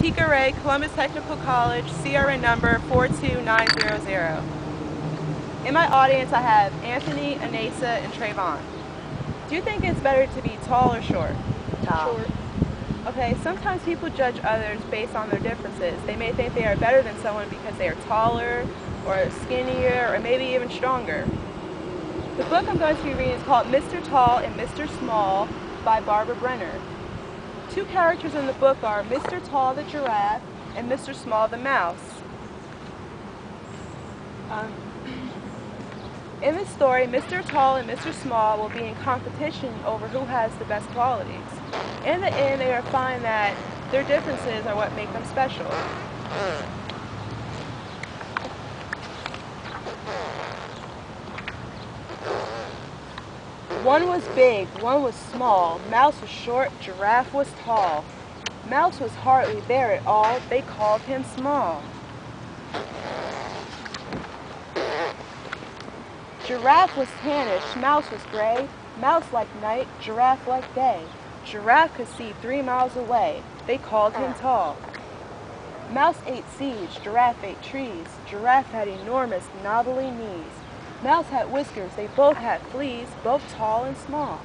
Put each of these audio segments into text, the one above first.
Tika Ray, Columbus Technical College, CRN number 42900. In my audience, I have Anthony, Anasa, and Trayvon. Do you think it's better to be tall or short? Tall. Short. Okay, sometimes people judge others based on their differences. They may think they are better than someone because they are taller, or skinnier, or maybe even stronger. The book I'm going to be reading is called Mr. Tall and Mr. Small by Barbara Brenner. Two characters in the book are Mr. Tall the giraffe and Mr. Small the mouse. In this story, Mr. Tall and Mr. Small will be in competition over who has the best qualities. In the end, they will find that their differences are what make them special. One was big, one was small. Mouse was short, giraffe was tall. Mouse was hardly there at all, they called him small. Giraffe was tannish, mouse was gray. Mouse like night, giraffe like day. Giraffe could see 3 miles away, they called him tall. Mouse ate seeds, giraffe ate trees. Giraffe had enormous, knobbly knees. Mouse had whiskers, they both had fleas, both tall and small.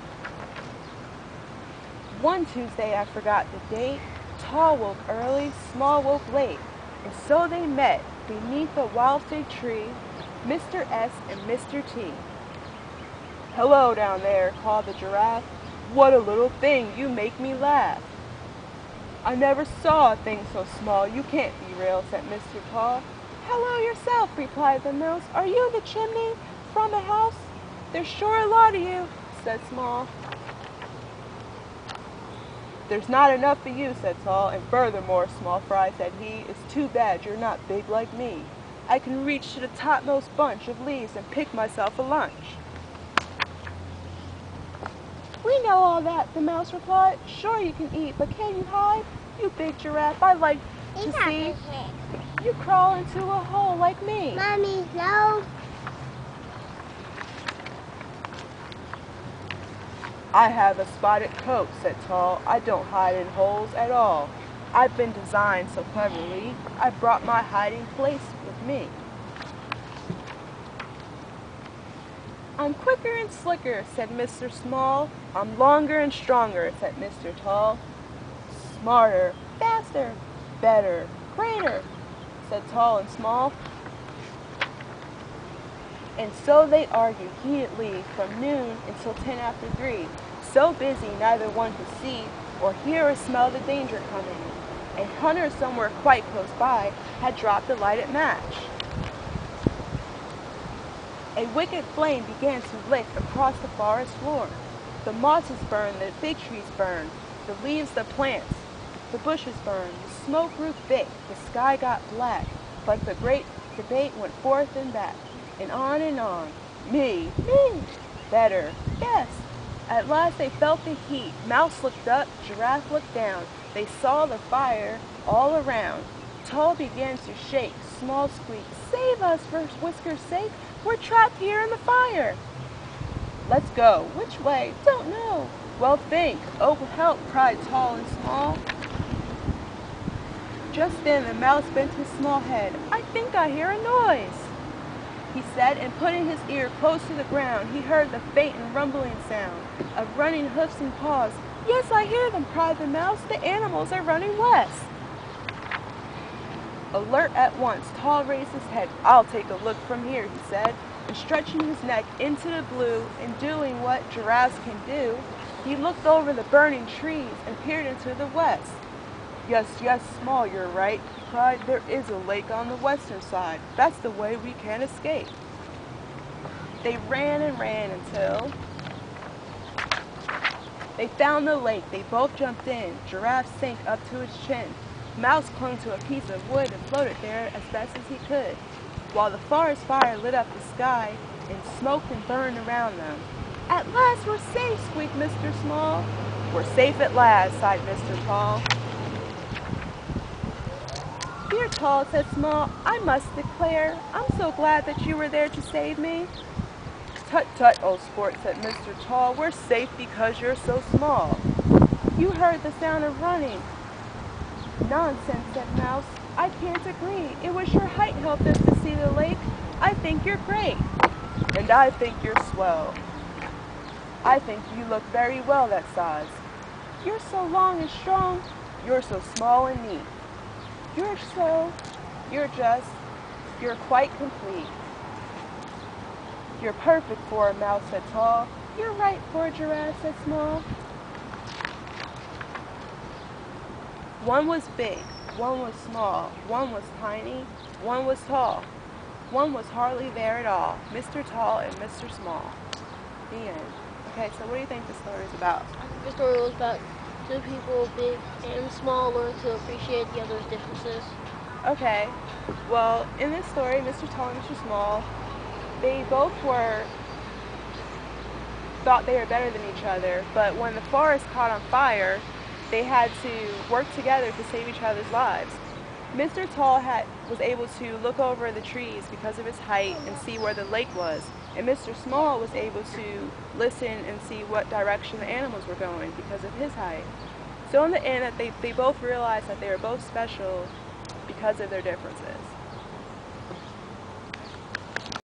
One Tuesday, I forgot the date, Tall woke early, Small woke late, and so they met beneath a wild fig tree, Mr. S and Mr. T. "Hello down there," called the giraffe. "What a little thing, you make me laugh." "I never saw a thing so small, you can't be real," said Mr. Tall. "Hello yourself," replied the mouse. "Are you the chimney from a house?" "There's sure a lot of you," said Small. "There's not enough for you," said Tall, "and furthermore, Small Fry," said he, "it's too bad you're not big like me. I can reach to the topmost bunch of leaves and pick myself a lunch." "We know all that," the mouse replied. "Sure you can eat, but can you hide? You big giraffe, I'd like to see you crawl into a hole like me." Mommy, no. "I have a spotted coat," said Tall. "I don't hide in holes at all. I've been designed so cleverly, I brought my hiding place with me. I'm quicker and slicker," said Mr. Small. "I'm longer and stronger," said Mr. Tall. "Smarter, faster, better, greater," said Tall and Small. And so they argued heatedly from noon until 10 after 3, so busy neither one could see or hear or smell the danger coming. A hunter somewhere quite close by had dropped a lighted match. A wicked flame began to lick across the forest floor. The mosses burned, the fig trees burned, the leaves, the plants, the bushes burned. The smoke grew thick, the sky got black, but the great debate went forth and back, and on and on. Me, better, yes. At last they felt the heat. Mouse looked up, giraffe looked down. They saw the fire all around. Tall began to shake, Small squeaked, "Save us for Whiskers' sake, we're trapped here in the fire." "Let's go." "Which way?" "Don't know." "Well, think." "Oh, help," cried Tall and Small. Just then the mouse bent his small head. "I think I hear a noise," he said, and putting his ear close to the ground, he heard the faint and rumbling sound of running hoofs and paws. "Yes, I hear them," cried the mouse. "The animals are running west." Alert at once, Tall raised his head. "I'll take a look from here," he said, and stretching his neck into the blue and doing what giraffes can do, he looked over the burning trees and peered into the west. Yes, Small, you're right," he cried. "There is a lake on the western side. That's the way we can escape." They ran and ran until they found the lake. They both jumped in. Giraffe sank up to his chin. Mouse clung to a piece of wood and floated there as best as he could, while the forest fire lit up the sky and smoked and burned around them. "At last we're safe," squeaked Mr. Small. "We're safe at last," sighed Mr. Tall. "Dear Tall," said Small, "I must declare, I'm so glad that you were there to save me." "Tut, tut, old sport," said Mr. Tall. "We're safe because you're so small." "You heard the sound of running." Nonsense, said Mouse. I can't agree. It was your height helped us to see the lake. I think you're great. And I think you're swell. I think you look very well that size. You're so long and strong. You're so small and neat. You're quite complete. You're perfect for a mouse, said Tall. You're right for a giraffe, said Small. One was big, one was small, one was tiny, one was tall. One was hardly there at all, Mr. Tall and Mr. Small. The end. Okay, so what do you think the story is about? I think the story was about two people, big and small, learn to appreciate the other's differences. Okay, well, in this story, Mr. Tall and Mr. Small, they both thought they were better than each other, but when the forest caught on fire, they had to work together to save each other's lives. Mr. Tall was able to look over the trees because of his height and see where the lake was, and Mr. Small was able to listen and see what direction the animals were going because of his height. So in the end, they both realized that they were both special because of their differences.